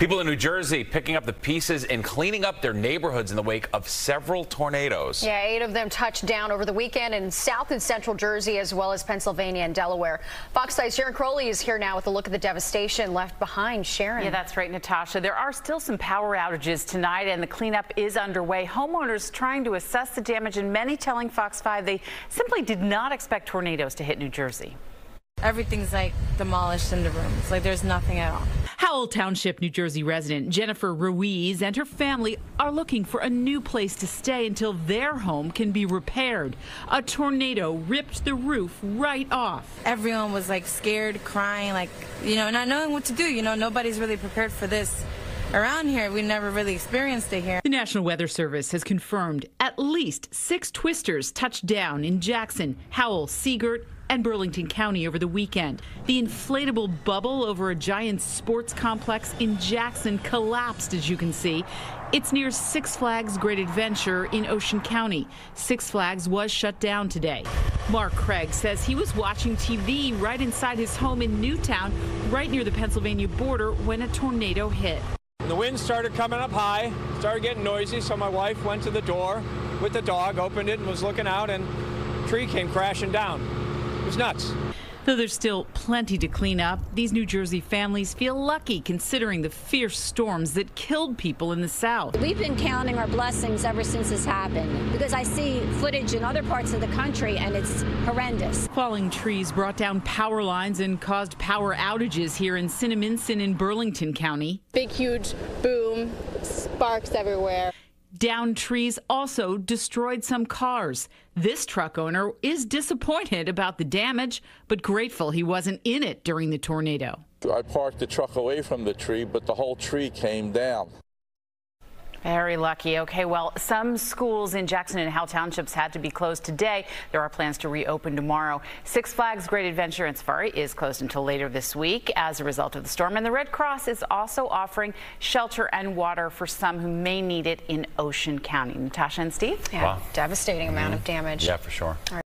People in New Jersey picking up the pieces and cleaning up their neighborhoods in the wake of several tornadoes. Yeah, 8 of them touched down over the weekend in South and Central Jersey, as well as Pennsylvania and Delaware. Fox 5's Sharon Crowley is here now with a look at the devastation left behind. Sharon. Yeah, that's right, Natasha. There are still some power outages tonight, and the cleanup is underway. Homeowners trying to assess the damage, and many telling Fox 5 they simply did not expect tornadoes to hit New Jersey. Everything's like demolished in the rooms. Like there's nothing at all. Howell Township, New Jersey resident Jennifer Ruiz and her family are looking for a new place to stay until their home can be repaired. A tornado ripped the roof right off. Everyone was like scared, crying, like, not knowing what to do. Nobody's really prepared for this. Around here, we never really experienced it here. The National Weather Service has confirmed at least 6 twisters touched down in Jackson, Howell, Seagirt, and Burlington County over the weekend. The inflatable bubble over a giant sports complex in Jackson collapsed, as you can see. It's near Six Flags Great Adventure in Ocean County. Six Flags was shut down today. Mark Craig says he was watching TV right inside his home in Newtown, right near the Pennsylvania border, when a tornado hit. The wind started coming up high, started getting noisy, so my wife went to the door with the dog, opened it, and was looking out, and a tree came crashing down. It was nuts. Though there's still plenty to clean up, these New Jersey families feel lucky considering the fierce storms that killed people in the South. We've been counting our blessings ever since this happened because I see footage in other parts of the country and it's horrendous. Falling trees brought down power lines and caused power outages here in Cinnaminson in Burlington County. Big, huge boom, sparks everywhere. Downed trees also destroyed some cars. This truck owner is disappointed about the damage, but grateful he wasn't in it during the tornado. I parked the truck away from the tree, but the whole tree came down. Very lucky. Okay, well, some schools in Jackson and Howell Townships had to be closed today. There are plans to reopen tomorrow. Six Flags Great Adventure and Safari is closed until later this week as a result of the storm. And the Red Cross is also offering shelter and water for some who may need it in Ocean County. Natasha and Steve? Yeah, wow. Devastating amount of damage. Yeah, for sure.